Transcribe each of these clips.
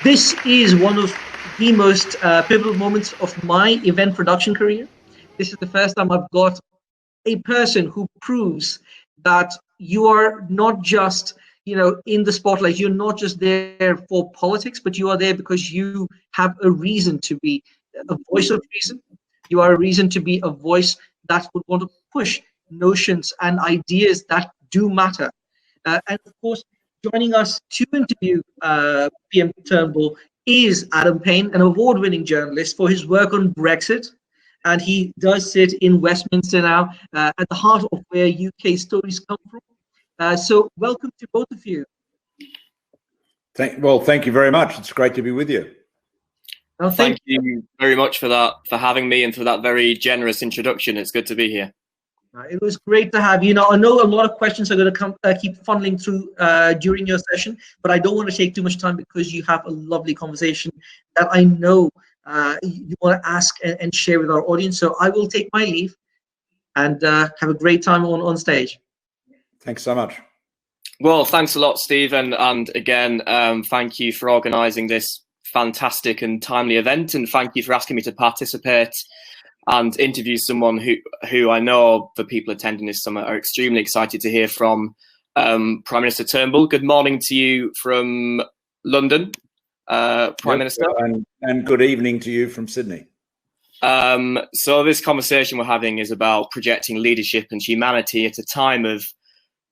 This is one of the most pivotal moments of my event production career. This is the first time I've got a person who proves that you are not just, in the spotlight. You're not just there for politics, but you are there because you have a reason to be a voice of reason. You are a reason to be a voice that would want to push notions and ideas that do matter. And of course, joining us to interview PM Turnbull is Adam Payne, an award-winning journalist for his work on Brexit. And he does sit in Westminster now, at the heart of where UK stories come from. So welcome to both of you. Thank you very much. It's great to be with you. Well, thank you very much for that, for having me, and for that very generous introduction. It's good to be here. It was great to have you. I know a lot of questions are going to come, keep funneling through during your session, but I don't want to take too much time because you have a lovely conversation that I know you want to ask and share with our audience. So I will take my leave and have a great time on stage. Thanks so much. Well, thanks a lot, Stephen. And again, thank you for organising this fantastic and timely event. And thank you for asking me to participate and interview someone who I know the people attending this summit are extremely excited to hear from. Prime Minister Turnbull, good morning to you from London, Prime Minister. And good evening to you from Sydney. So this conversation we're having is about projecting leadership and humanity at a time of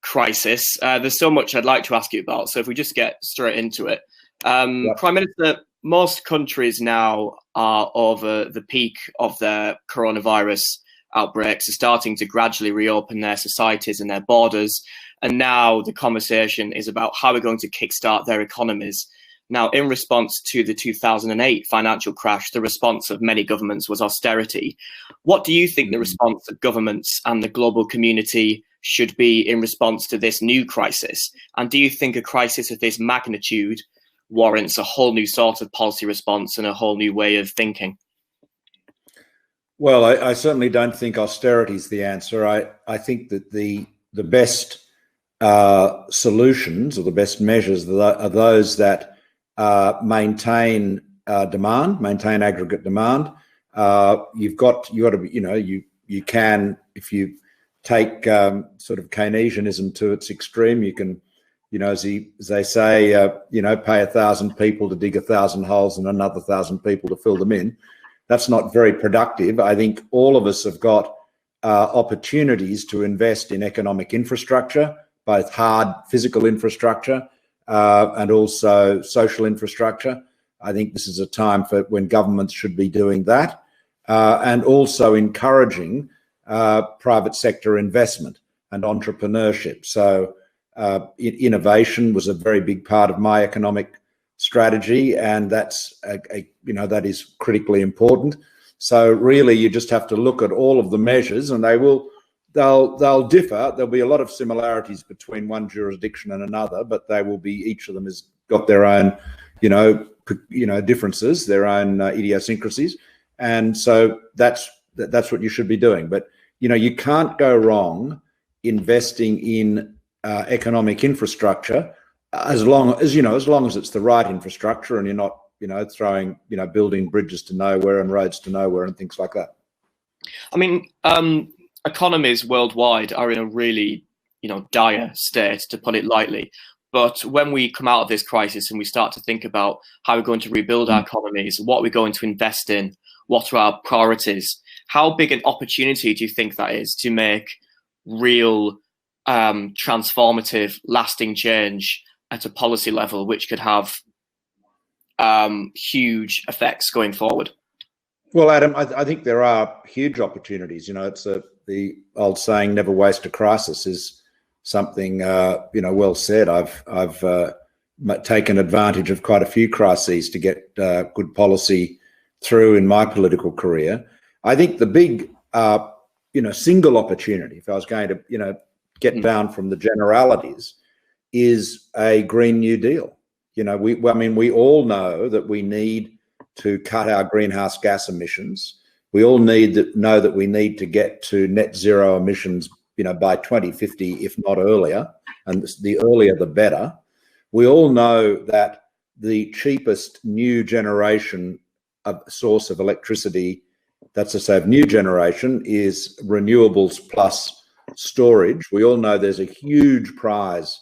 crisis. There's so much I'd like to ask you about, so if we just get straight into it. Prime Minister, most countries now are over the peak of their coronavirus outbreaks, are starting to gradually reopen their societies and their borders. And now the conversation is about how we're going to kickstart their economies. Now, in response to the 2008 financial crash, the response of many governments was austerity. What do you think the response of governments and the global community should be in response to this new crisis? And do you think a crisis of this magnitude warrants a whole new sort of policy response and a whole new way of thinking? Well, I certainly don't think austerity is the answer. I think that the best solutions or the best measures are those that maintain demand, maintain aggregate demand. You can, if you take sort of Keynesianism to its extreme, you can, as they say, pay 1,000 people to dig 1,000 holes and another 1,000 people to fill them in. That's not very productive. I think all of us have got opportunities to invest in economic infrastructure, both hard physical infrastructure and also social infrastructure. I think this is a time for when governments should be doing that, and also encouraging private sector investment and entrepreneurship. So innovation was a very big part of my economic strategy, and that's that is critically important. So really, you just have to look at all of the measures, and they'll differ. There'll be a lot of similarities between one jurisdiction and another, but they will be, each of them has got their own differences, their own idiosyncrasies, and so that's what you should be doing. But you can't go wrong investing in economic infrastructure as long as it's the right infrastructure and you're not throwing building bridges to nowhere and roads to nowhere and things like that. I mean, economies worldwide are in a really dire state, to put it lightly. But when we come out of this crisis and we start to think about how we're going to rebuild our economies, what we're going to invest in, what are our priorities, how big an opportunity do you think that is to make real transformative, lasting change at a policy level, which could have huge effects going forward? Well, Adam, I think there are huge opportunities. It's the old saying, "Never waste a crisis," is something well said. I've taken advantage of quite a few crises to get good policy through in my political career. I think the big single opportunity, if I was going to get down from the generalities, is a Green New Deal. We all know that we need to cut our greenhouse gas emissions. We all know that we need to get to net zero emissions, by 2050, if not earlier, and the earlier the better. We all know that the cheapest new generation of source of electricity, that's to say of new generation, is renewables plus storage. We all know there's a huge prize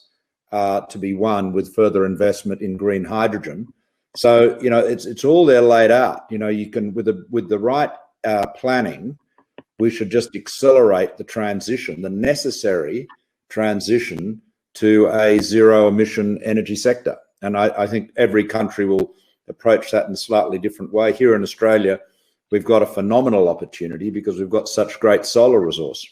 to be won with further investment in green hydrogen. So, you know, it's all there laid out. You know, you can, with the right planning, we should just accelerate the transition, the necessary transition to a zero emission energy sector. And I think every country will approach that in a slightly different way. Here in Australia, we've got a phenomenal opportunity because we've got such great solar resource.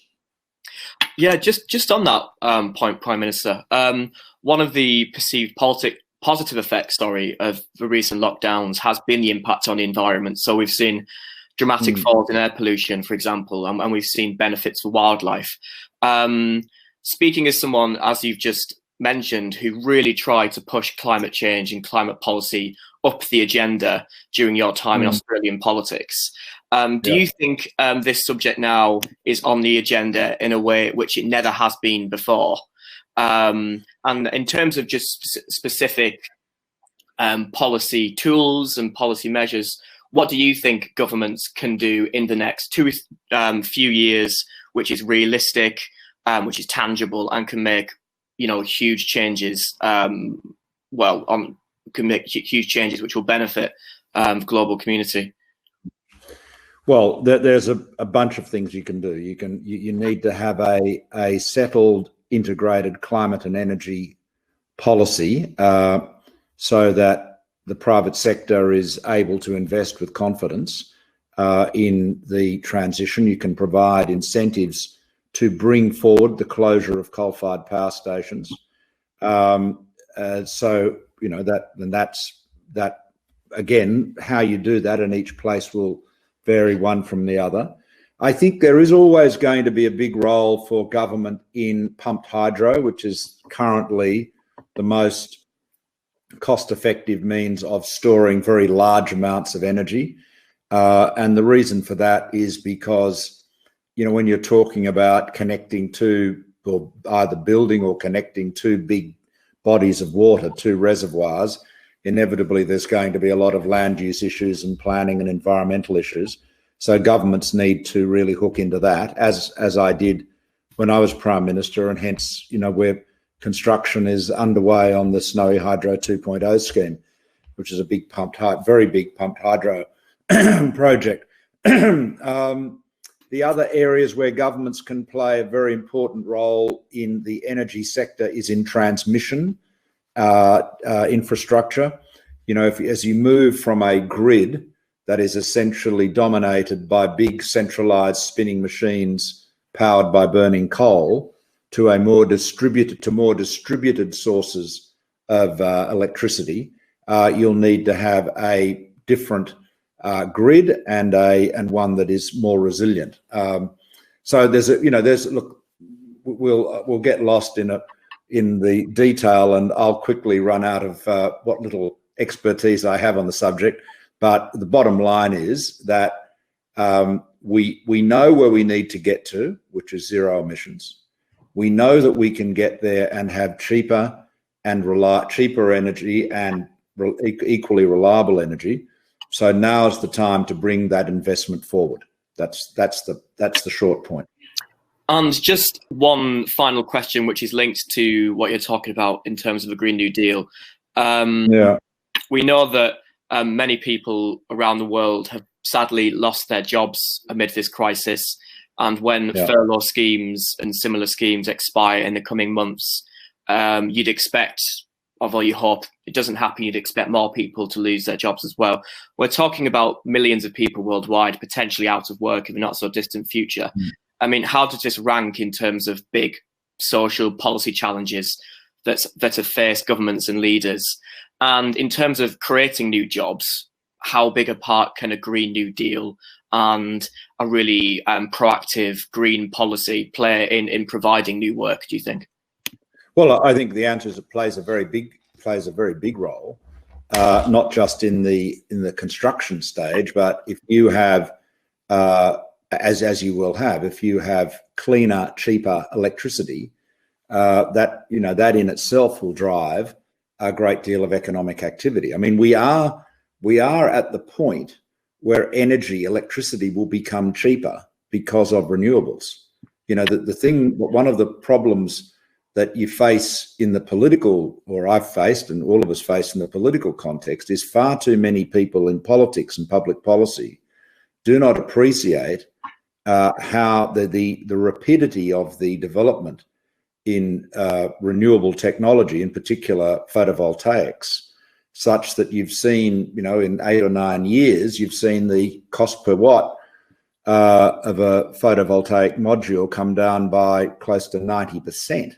Yeah, just on that point, Prime Minister, one of the perceived positive effects, of the recent lockdowns has been the impact on the environment. So we've seen dramatic falls in air pollution, for example, and we've seen benefits for wildlife. Speaking as someone, as you've just mentioned, who really tried to push climate change and climate policy up the agenda during your time in Australian politics, do you think this subject now is on the agenda in a way which it never has been before? And in terms of just specific policy tools and policy measures, what do you think governments can do in the next few years, which is realistic, which is tangible, and can make, you know, huge changes? Can make huge changes which will benefit the global community. Well, there's a bunch of things you can do. You need to have a settled, integrated climate and energy policy so that the private sector is able to invest with confidence in the transition. You can provide incentives to bring forward the closure of coal-fired power stations. So, you know, that again, how you do that in each place will vary one from the other. I think there is always going to be a big role for government in pumped hydro, which is currently the most cost-effective means of storing very large amounts of energy. And the reason for that is because, you know, when you're talking about connecting to, or either building or connecting two big bodies of water, two reservoirs, inevitably there's going to be a lot of land use issues and planning and environmental issues. So governments need to really hook into that, as I did when I was Prime Minister, and hence, you know, where construction is underway on the Snowy Hydro 2.0 scheme, which is a big very big pumped hydro project. The other areas where governments can play a very important role in the energy sector is in transmission infrastructure. You know, as you move from a grid that is essentially dominated by big centralized spinning machines powered by burning coal to a more distributed sources of electricity, you'll need to have a different grid and one that is more resilient. So look, we'll get lost in the detail, and I'll quickly run out of what little expertise I have on the subject. But the bottom line is that we know where we need to get to, which is zero emissions. We know that we can get there and have cheaper energy and equally reliable energy. So now is the time to bring that investment forward. That's the short point. And just one final question, which is linked to what you're talking about in terms of the Green New Deal. We know that many people around the world have sadly lost their jobs amid this crisis. And when furlough schemes and similar schemes expire in the coming months, you'd expect, although you hope it doesn't happen, you'd expect more people to lose their jobs as well. We're talking about millions of people worldwide potentially out of work in the not so distant future. I mean, how does this rank in terms of big social policy challenges that have faced governments and leaders? And in terms of creating new jobs, how big a part can a Green New Deal and a really proactive green policy play in providing new work, do you think? Well, I think the answer is it plays a very big role, not just in the construction stage, but if you have, as you will have, if you have cleaner, cheaper electricity, that in itself will drive a great deal of economic activity. I mean, we are at the point where electricity will become cheaper because of renewables. You know, one of the problems that you face in the political, or I've faced and all of us face in the political context, is far too many people in politics and public policy do not appreciate how the rapidity of the development in renewable technology, in particular photovoltaics, such that you've seen, you know, in 8 or 9 years, you've seen the cost per watt of a photovoltaic module come down by close to 90%.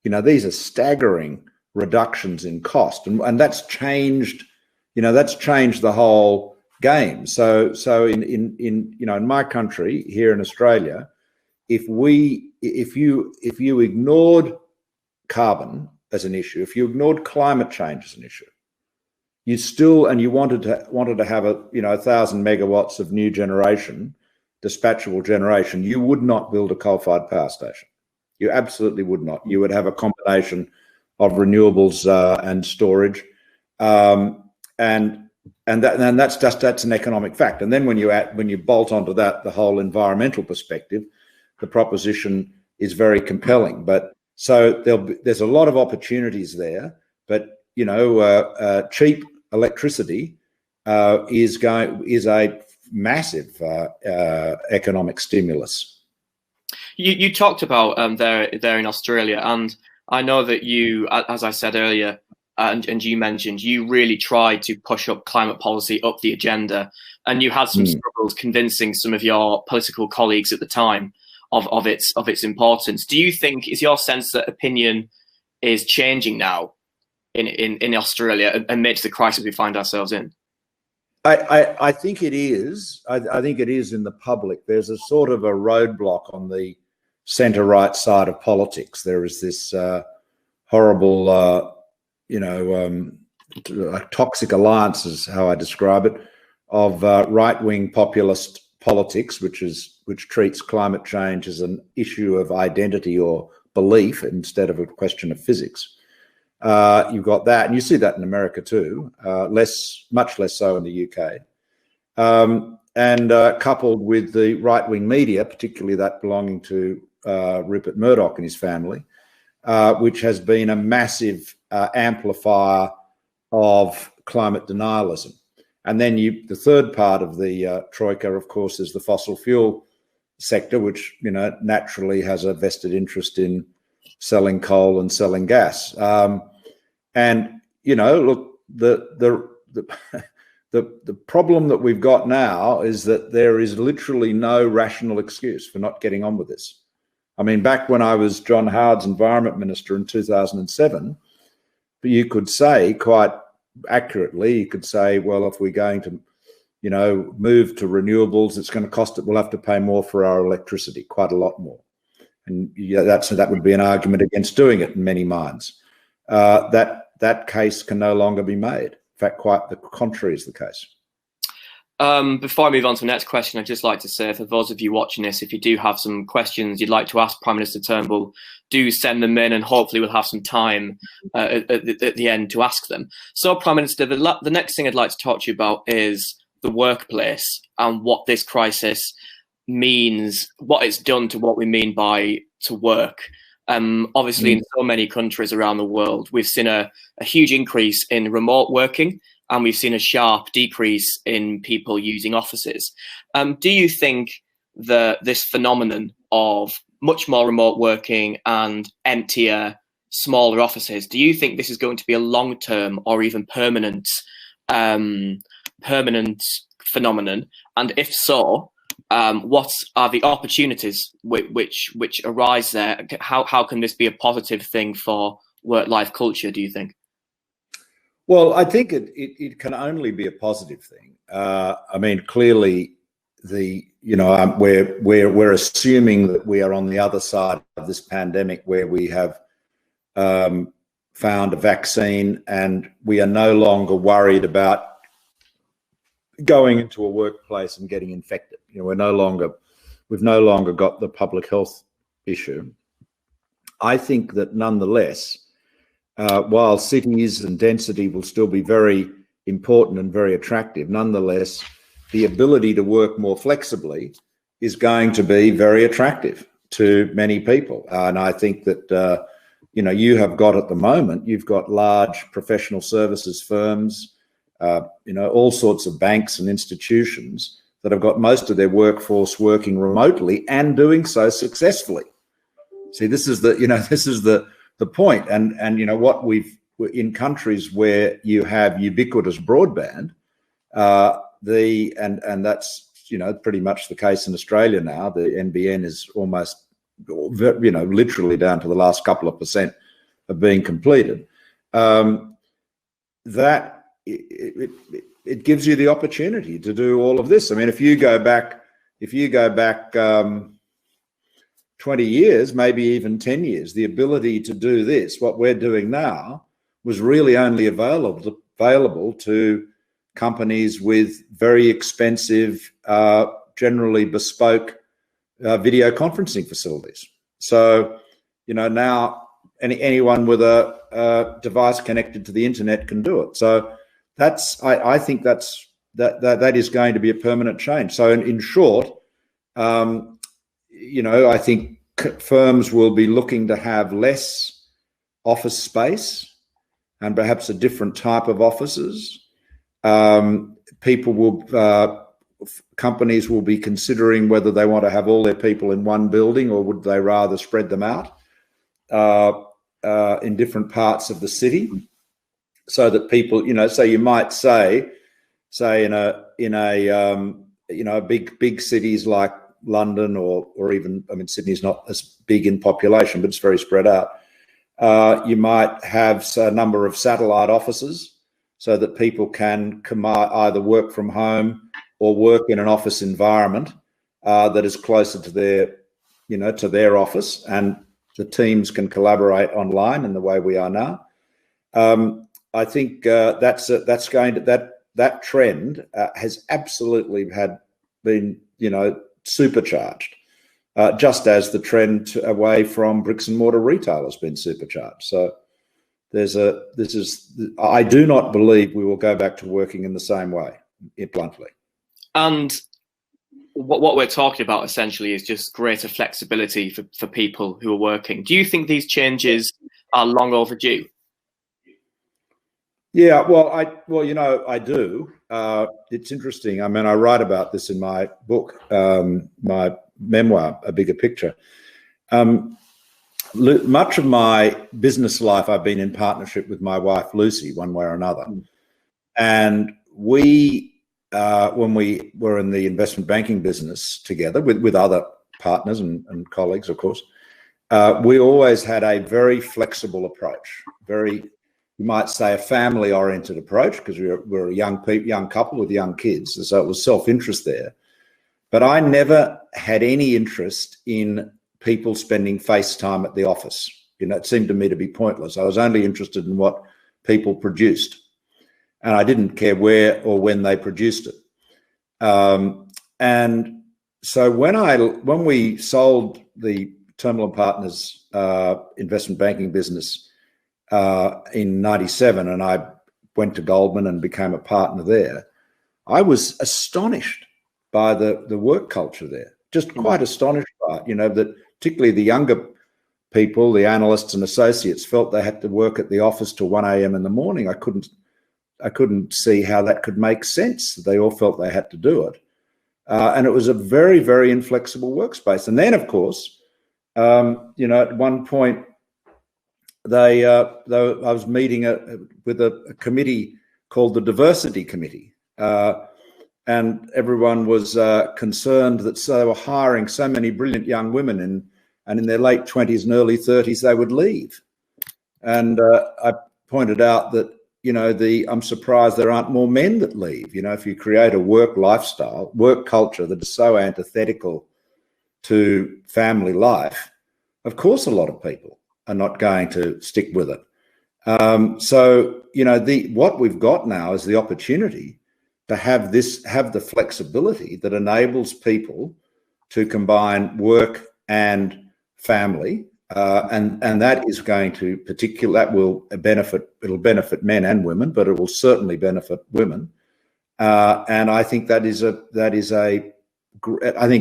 You know, these are staggering reductions in cost, and that's changed. You know, that's changed the whole game. So in you know, in my country here in Australia, if you ignored carbon as an issue, if you ignored climate change as an issue, you wanted to have 1,000 megawatts of new generation, dispatchable generation, you would not build a coal-fired power station. You absolutely would not. You would have a combination of renewables and storage, and that's an economic fact. And then when you bolt onto that the whole environmental perspective, the proposition is very compelling. But so there's a lot of opportunities there. But you know, cheap electricity is a massive economic stimulus. You talked about there in Australia, and I know that you, as I said earlier, and you mentioned, you really tried to push up climate policy up the agenda, and you had some struggles convincing some of your political colleagues at the time of its importance. Do you think, is your sense that opinion is changing now in Australia amidst the crisis we find ourselves in? I think it is. I think it is in the public. There's a sort of a roadblock on the centre-right side of politics. There is this horrible, toxic alliance is how I describe it, of right-wing populist politics, which treats climate change as an issue of identity or belief instead of a question of physics. You've got that, and you see that in America too, much less so in the UK. And coupled with the right-wing media, particularly that belonging to Rupert Murdoch and his family, which has been a massive amplifier of climate denialism. And then the third part of the troika, of course, is the fossil fuel sector, which, you know, naturally has a vested interest in selling coal and selling gas. And, you know, look, the problem that we've got now is that there is literally no rational excuse for not getting on with this. I mean, back when I was John Howard's Environment Minister in 2007, you could say quite accurately, you could say, well, if we're going to, you know, move to renewables, it's going to cost it. We'll have to pay more for our electricity, quite a lot more. And yeah, that would be an argument against doing it in many minds. That case can no longer be made. In fact, quite the contrary is the case. Before I move on to the next question, I'd just like to say, for those of you watching this, if you do have some questions you'd like to ask Prime Minister Turnbull, do send them in, and hopefully we'll have some time at the end to ask them. So, Prime Minister, the next thing I'd like to talk to you about is the workplace and what this crisis means, what it's done to what we mean by to work. Obviously, in so many countries around the world, we've seen a huge increase in remote working, and we've seen a sharp decrease in people using offices. Do you think that this phenomenon of much more remote working and emptier, smaller offices, do you think this is going to be a long-term or even permanent phenomenon? And if so, what are the opportunities which arise there? How can this be a positive thing for work-life culture, do you think? Well, I think it can only be a positive thing. I mean, clearly, we're assuming that we are on the other side of this pandemic, where we have found a vaccine, and we are no longer worried about going into a workplace and getting infected. You know, we've no longer got the public health issue. I think that nonetheless, while cities and density will still be very important and very attractive, nonetheless, the ability to work more flexibly is going to be very attractive to many people. And I think that, you have got at the moment, you've got large professional services firms, all sorts of banks and institutions that have got most of their workforce working remotely and doing so successfully. See, this is the point. And what we've in countries where you have ubiquitous broadband, and that's pretty much the case in Australia now. The NBN is almost literally down to the last couple of percent of being completed. That it gives you the opportunity to do all of this. I mean, if you go back 20 years, maybe even 10 years, the ability to do this, what we're doing now, was really only available to companies with very expensive, generally bespoke video conferencing facilities. So, now anyone with a device connected to the internet can do it. So I think that is going to be a permanent change. So in short, I think firms will be looking to have less office space and perhaps a different type of offices. Companies will be considering whether they want to have all their people in one building or would they rather spread them out in different parts of the city, so that people, so you might say in a big cities like London or even, Sydney's not as big in population, but it's very spread out. You might have a number of satellite offices so that people can either work from home or work in an office environment that is closer to their office, and the teams can collaborate online in the way we are now. I think that trend has absolutely been supercharged, just as the trend away from bricks and mortar retail has been supercharged. So I do not believe we will go back to working in the same way, bluntly. And what we're talking about essentially is just greater flexibility for people who are working. Do you think these changes are long overdue? Yeah, well, I do. It's interesting. I write about this in my book, my memoir, A Bigger Picture. Much of my business life, I've been in partnership with my wife, Lucy, one way or another. And we, when we were in the investment banking business together with other partners and colleagues, of course, we always had a very flexible approach, you might say a family-oriented approach, because we're a young couple with young kids, so it was self-interest there. But I never had any interest in people spending face time at the office. It seemed to me to be pointless. I was only interested in what people produced, and I didn't care where or when they produced it. And so when we sold the Terminal Partners investment banking business in 97, and I went to Goldman and became a partner there, I was astonished by the work culture there. Just quite astonished by it, that particularly the younger people, the analysts and associates, felt they had to work at the office till 1 a.m. in the morning. I couldn't see how that could make sense. They all felt they had to do it. And it was a very, very inflexible workspace. And then, of course, at one point, I was meeting with a committee called the Diversity Committee, and everyone was concerned that they were hiring so many brilliant young women, and in their late 20s and early 30s they would leave. And I pointed out that I'm surprised there aren't more men that leave. If you create a work culture that is so antithetical to family life, of course a lot of people are not going to stick with it. So what we've got now is the opportunity to have the flexibility that enables people to combine work and family and that is going to it'll benefit men and women, but it will certainly benefit women. And I think I think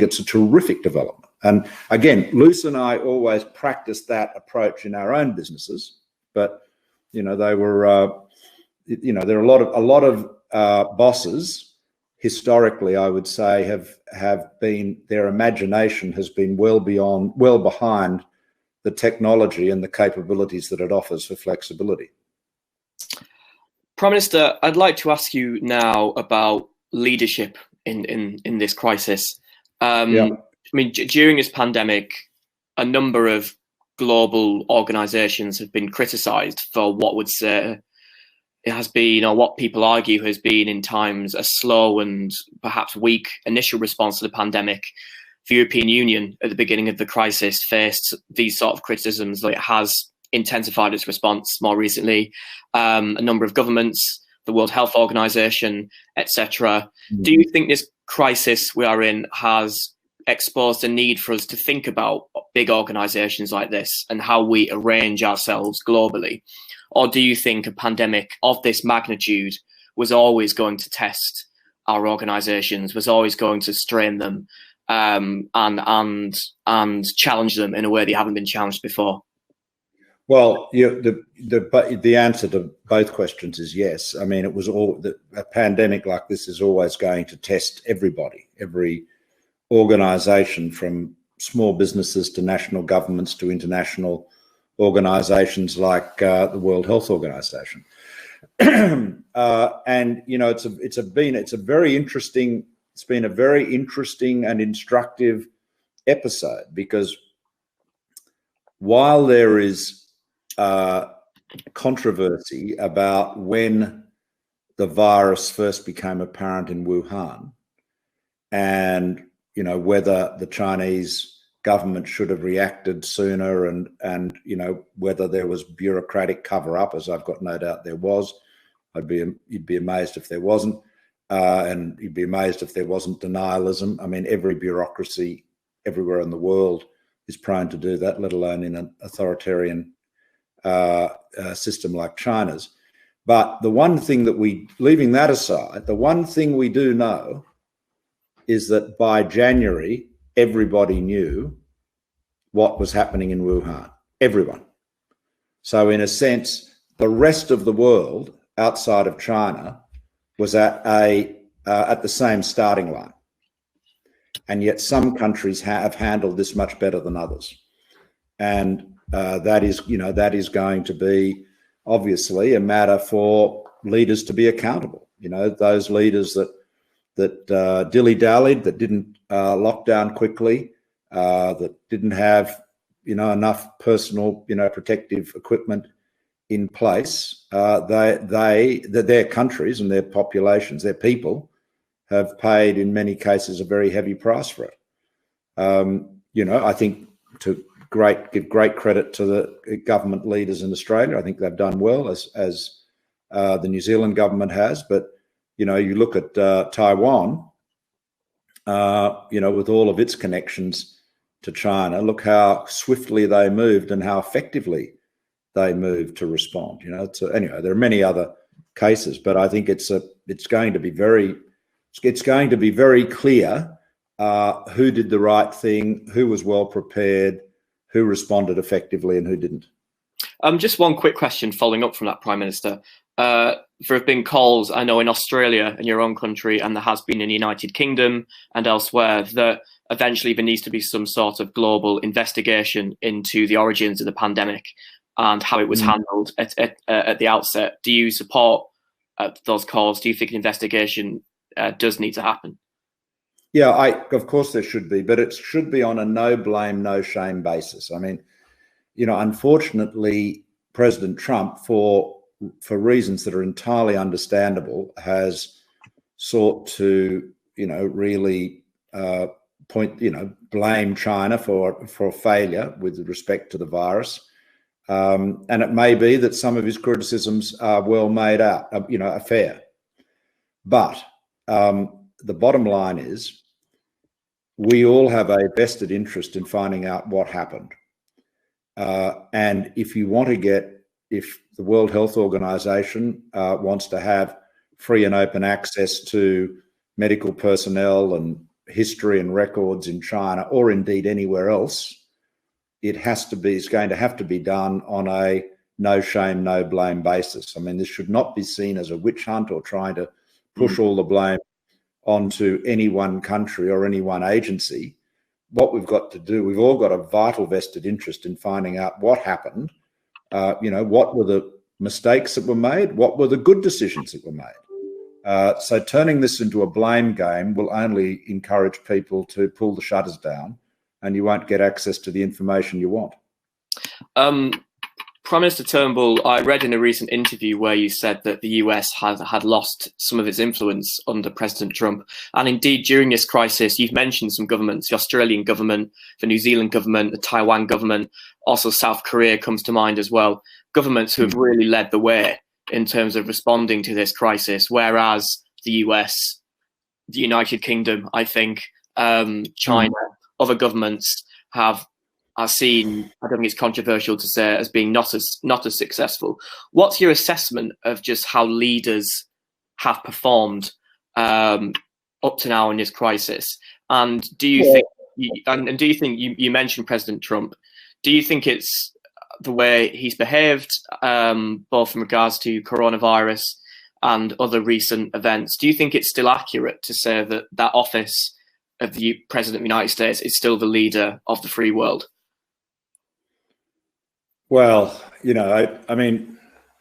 it's a terrific development. And again, Luce and I always practiced that approach in our own businesses, but they were, there are a lot of bosses historically, I would say, have been, their imagination has been well behind the technology and the capabilities that it offers for flexibility. Prime Minister, I'd like to ask you now about leadership in this crisis. I mean, during this pandemic, a number of global organizations have been criticized for what would say it has been, or what people argue has been in times, a slow and perhaps weak initial response to the pandemic. The European Union at the beginning of the crisis faced these sort of criticisms, that it has intensified its response more recently. A number of governments, the World Health Organization, etc. Do you think this crisis we are in has exposed a need for us to think about big organizations like this and how we arrange ourselves globally? Or do you think a pandemic of this magnitude was always going to test our organizations, was always going to strain them, and challenge them in a way they haven't been challenged before? Well, the answer to both questions is yes. I mean, a pandemic like this is always going to test everybody, every organisation, from small businesses to national governments to international organisations like the World Health Organization. And it's been a very interesting and instructive episode, because while there is controversy about when the virus first became apparent in Wuhan, and whether the Chinese government should have reacted sooner, and whether there was bureaucratic cover-up, as I've got no doubt there was. You'd be amazed if there wasn't, and you'd be amazed if there wasn't denialism. I mean, every bureaucracy everywhere in the world is prone to do that, let alone in an authoritarian system like China's. But the one thing leaving that aside, the one thing we do know is that by January, everybody knew what was happening in Wuhan. Everyone. So in a sense, the rest of the world outside of China was at the same starting line. And yet some countries have handled this much better than others. And that is going to be obviously a matter for leaders to be accountable. Those leaders that dilly-dallied, that didn't lock down quickly, that didn't have enough personal protective equipment in place, their countries and their populations, their people, have paid in many cases a very heavy price for it. I think to give great credit to the government leaders in Australia. I think they've done well, as the New Zealand government has. But you look at Taiwan, with all of its connections to China, look how swiftly they moved and how effectively they moved to respond. Anyway, there are many other cases, but I think it's going to be very clear who did the right thing, who was well prepared, who responded effectively, and who didn't. Just one quick question following up from that, Prime Minister. There have been calls, I know, in Australia, in your own country, and there has been in the United Kingdom and elsewhere, that eventually there needs to be some sort of global investigation into the origins of the pandemic and how it was handled at the outset. Do you support those calls? Do you think an investigation does need to happen? Yeah, of course there should be, but it should be on a no blame, no shame basis. I mean, unfortunately, President Trump, for reasons that are entirely understandable, has sought to, really blame China for failure with respect to the virus. And it may be that some of his criticisms are well made out, are fair. But the bottom line is, we all have a vested interest in finding out what happened. And if the World Health Organization wants to have free and open access to medical personnel and history and records in China, or indeed anywhere else, it's going to have to be done on a no shame, no blame basis. I mean, this should not be seen as a witch hunt or trying to push all the blame onto any one country or any one agency. What we've got to do, we've all got a vital vested interest in finding out what happened. What were the mistakes that were made? What were the good decisions that were made? So turning this into a blame game will only encourage people to pull the shutters down, and you won't get access to the information you want. Prime Minister Turnbull, I read in a recent interview where you said that the US had lost some of its influence under President Trump. And indeed, during this crisis, you've mentioned some governments, the Australian government, the New Zealand government, the Taiwan government, also South Korea comes to mind as well. Governments who have really led the way in terms of responding to this crisis, whereas the US, the United Kingdom, I think, China, other governments are seen, I don't think it's controversial to say, as being not as successful. What's your assessment of just how leaders have performed up to now in this crisis? And do you think, you mentioned President Trump, do you think it's the way he's behaved, both in regards to coronavirus and other recent events? Do you think it's still accurate to say that that office of the President of the United States is still the leader of the free world? Well, I mean,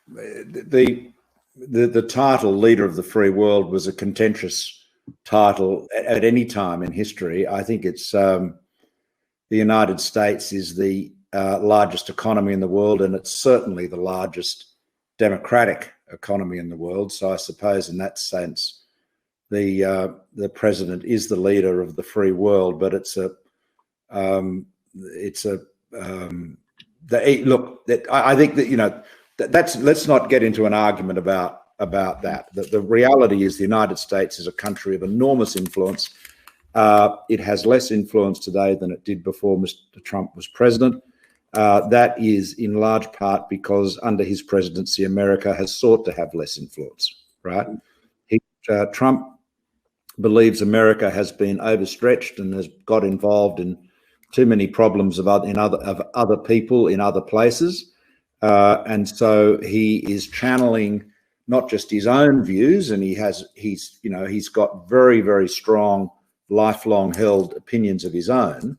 the title leader of the free world was a contentious title at any time in history. I think it's the United States is the largest economy in the world, and it's certainly the largest democratic economy in the world. So I suppose in that sense, the president is the leader of the free world. But I think that that's let's not get into an argument about that. The reality is the United States is a country of enormous influence. It has less influence today than it did before Mr. Trump was president. That is in large part because under his presidency, America has sought to have less influence, right? Trump believes America has been overstretched and has got involved in too many problems of other people in other places. And so he is channeling not just his own views, and he's got very, very strong, lifelong held opinions of his own,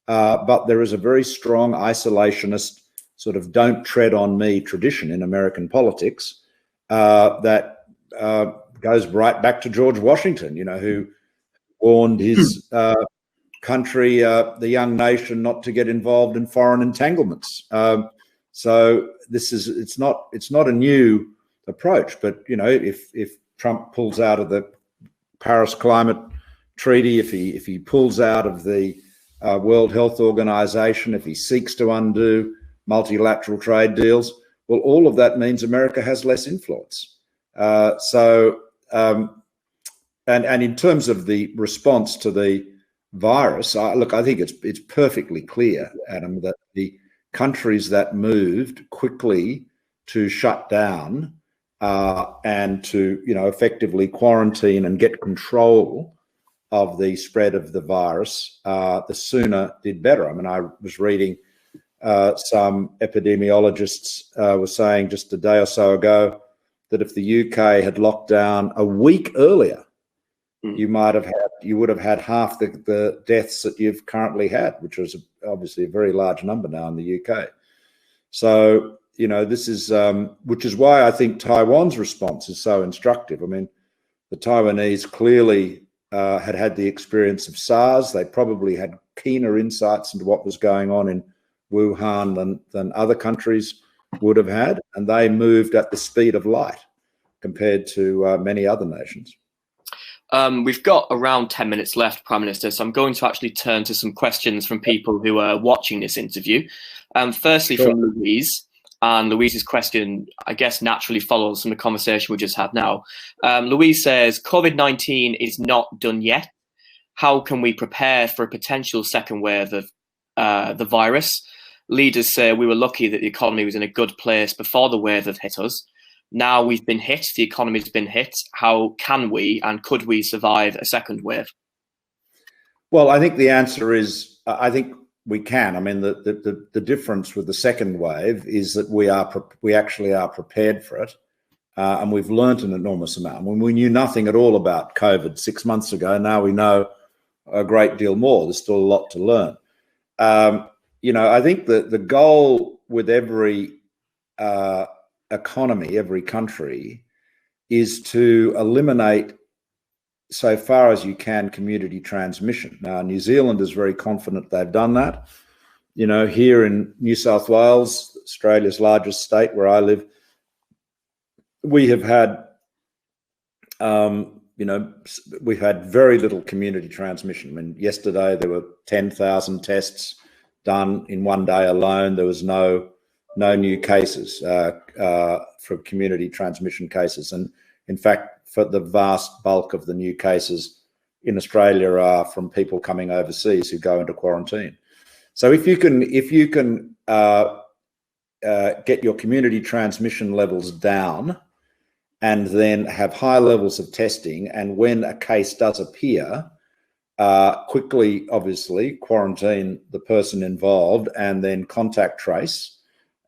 but there is a very strong isolationist sort of don't tread on me tradition in American politics that goes right back to George Washington, who warned his country, the young nation, not to get involved in foreign entanglements. So it's not a new approach, but if Trump pulls out of the Paris Climate Treaty, if he pulls out of the World Health Organization, if he seeks to undo multilateral trade deals, well, all of that means America has less influence. And in terms of the response to the virus, I think it's perfectly clear, Adam, that the countries that moved quickly to shut down and to effectively quarantine and get control of the spread of the virus, the sooner did better. I mean, I was reading some epidemiologists were saying just a day or so ago that if the UK had locked down a week earlier, you would have had half the deaths that you've currently had, which was obviously a very large number now in the UK. So, this is, which is why I think Taiwan's response is so instructive. I mean, the Taiwanese clearly had the experience of SARS. They probably had keener insights into what was going on in Wuhan than other countries would have had, and they moved at the speed of light compared to many other nations. We've got around 10 minutes left, Prime Minister, so I'm going to actually turn to some questions from people who are watching this interview. Firstly, sure. From Louise, and Louise's question, I guess, naturally follows from the conversation we just had now. Louise says, COVID-19 is not done yet. How can we prepare for a potential second wave of the virus? leaders say we were lucky that the economy was in a good place before the wave that hit us. Now we've been hit, the economy's been hit. How can we and could we survive a second wave? Well, I think the answer is, I think we can. I mean, the difference with the second wave is that we actually are prepared for it, and we've learnt an enormous amount. When we knew nothing at all about COVID 6 months ago, now we know a great deal more. There's still a lot to learn. I think that the goal with every economy, every country, is to eliminate, so far as you can, community transmission. Now, New Zealand is very confident they've done that. Here in New South Wales, Australia's largest state where I live, we have had, we've had very little community transmission. I mean, yesterday there were 10,000 tests done in one day alone. There was no new cases for community transmission cases. And in fact, for the vast bulk of the new cases in Australia are from people coming overseas who go into quarantine. So if you can get your community transmission levels down and then have high levels of testing, and when a case does appear, quickly, obviously, quarantine the person involved and then contact trace.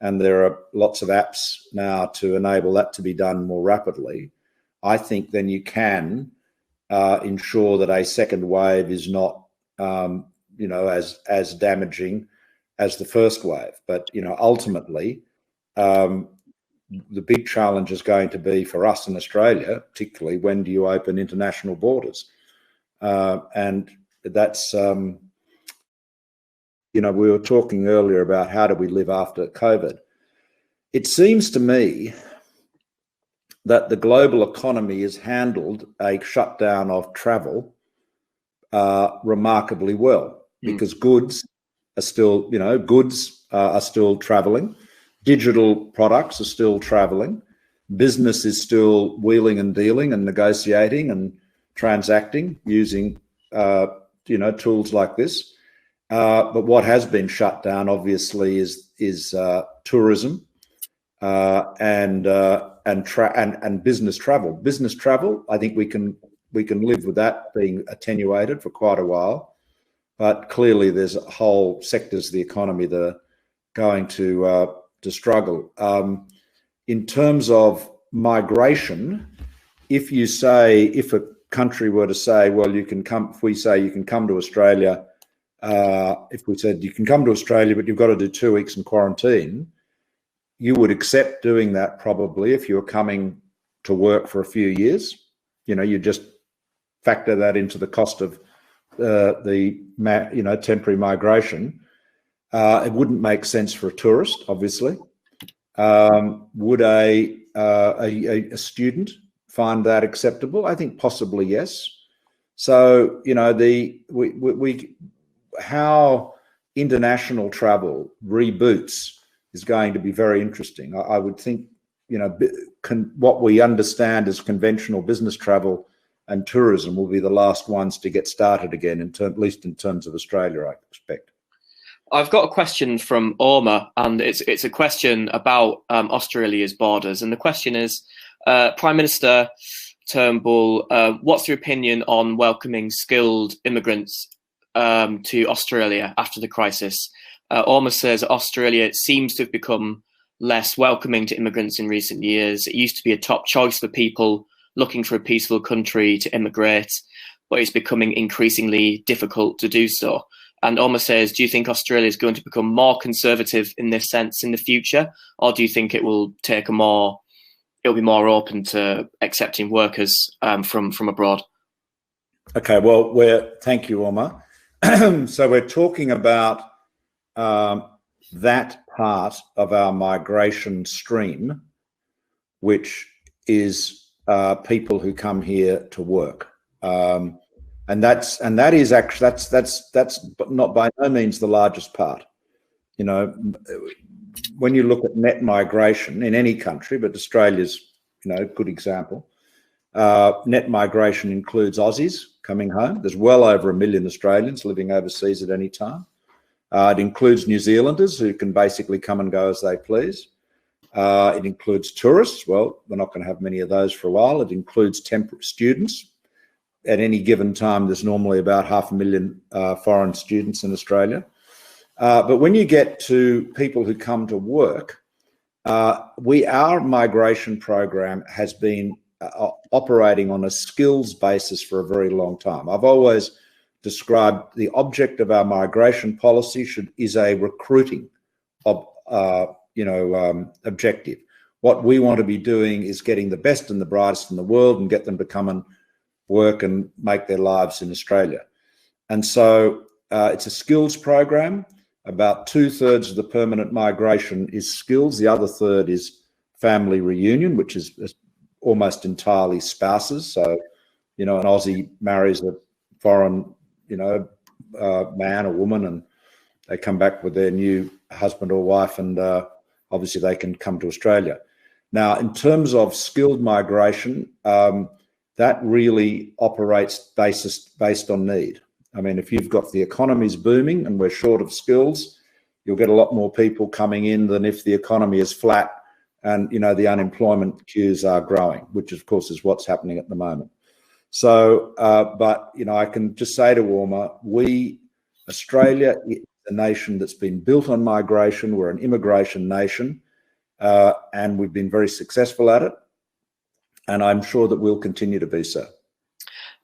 And there are lots of apps now to enable that to be done more rapidly. I think then you can ensure that a second wave is not, as damaging as the first wave. But, ultimately, the big challenge is going to be for us in Australia, particularly when do you open international borders? And that's, we were talking earlier about how do we live after COVID. It seems to me that the global economy has handled a shutdown of travel remarkably well, because goods are still, are still traveling. Digital products are still traveling. Business is still wheeling and dealing and negotiating and transacting using, tools like this. But what has been shut down, obviously, is tourism and business travel. Business travel, I think we can live with that being attenuated for quite a while, but clearly there's whole sectors of the economy that are going to struggle. In terms of migration, if a country were to say, well, you can come, if we say you can come to Australia, if we said you can come to Australia, but you've got to do 2 weeks in quarantine, you would accept doing that probably if you were coming to work for a few years. You just factor that into the cost of temporary migration. It wouldn't make sense for a tourist, obviously. Would a student find that acceptable? I think possibly yes. So how international travel reboots is going to be very interesting. I would think, what we understand as conventional business travel and tourism will be the last ones to get started again, at least in terms of Australia, I expect. I've got a question from Omar, and it's a question about Australia's borders. And the question is, Prime Minister Turnbull, what's your opinion on welcoming skilled immigrants to Australia after the crisis? Omar says Australia seems to have become less welcoming to immigrants in recent years. It used to be a top choice for people looking for a peaceful country to immigrate, but it's becoming increasingly difficult to do so. And Omar says, do you think Australia is going to become more conservative in this sense in the future, or do you think it will it'll be more open to accepting workers from abroad? Okay, well, thank you, Omar. So we're talking about that part of our migration stream, which is people who come here to work, and that is actually that's not by no means the largest part. When you look at net migration in any country, but Australia's a good example. Net migration includes Aussies coming home. There's well over 1 million Australians living overseas at any time. It includes New Zealanders who can basically come and go as they please. It includes tourists. Well, we're not going to have many of those for a while. It includes temporary students. At any given time, there's normally about 500,000 foreign students in Australia. But when you get to people who come to work, our migration program has been operating on a skills basis for a very long time. I've always described the object of our migration policy is a recruiting objective. What we want to be doing is getting the best and the brightest in the world and get them to come and work and make their lives in Australia. And so it's a skills program. About 2/3 of the permanent migration is skills. The other third is family reunion, which is almost entirely spouses. So, an Aussie marries a foreign, man or woman, and they come back with their new husband or wife, and obviously they can come to Australia. Now, in terms of skilled migration, that really operates based on need. I mean, if you've got the economy's booming and we're short of skills, you'll get a lot more people coming in than if the economy is flat and, the unemployment queues are growing, which of course is what's happening at the moment. So, but, I can just say to Warmer, Australia is a nation that's been built on migration. We're an immigration nation, and we've been very successful at it. And I'm sure that we'll continue to be so.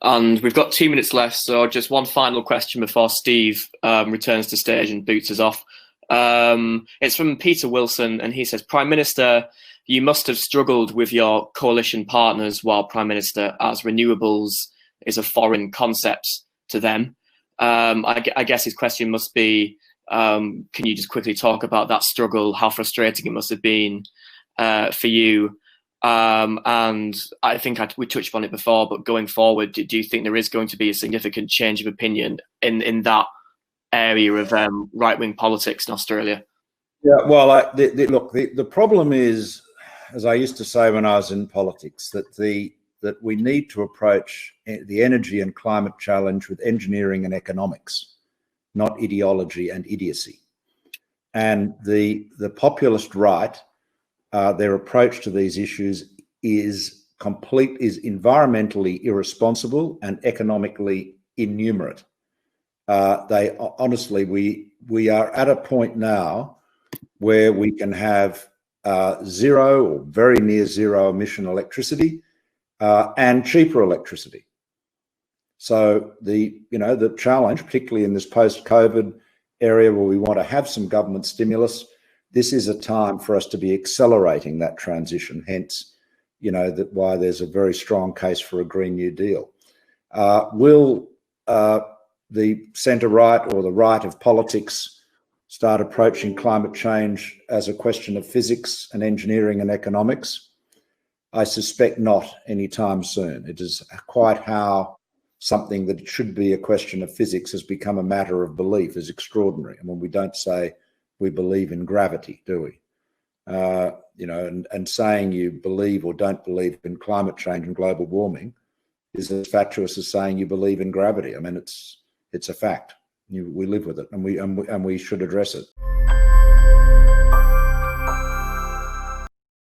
And we've got 2 minutes left, so just one final question before Steve returns to stage and boots us off. It's from Peter Wilson, and he says, Prime Minister, you must have struggled with your coalition partners while Prime Minister, as renewables is a foreign concept to them. I guess his question must be, can you just quickly talk about that struggle, how frustrating it must have been for you? And I think we touched on it before, but going forward, do you think there is going to be a significant change of opinion in that area of right-wing politics in Australia? Yeah, well, look, the problem is, as I used to say when I was in politics, that we need to approach the energy and climate challenge with engineering and economics, not ideology and idiocy. And the populist right, their approach to these issues is environmentally irresponsible and economically innumerate. Honestly, we are at a point now where we can have zero or very near zero emission electricity and cheaper electricity. So the challenge, particularly in this post-COVID area where we want to have some government stimulus, this is a time for us to be accelerating that transition. Hence, why there's a very strong case for a Green New Deal. Will the centre-right or the right of politics start approaching climate change as a question of physics and engineering and economics? I suspect not anytime soon. It is quite how something that should be a question of physics has become a matter of belief is extraordinary. I mean, we don't say we believe in gravity, do we? And saying you believe or don't believe in climate change and global warming is as fatuous as saying you believe in gravity. I mean, it's a fact. We live with it, and we should address it.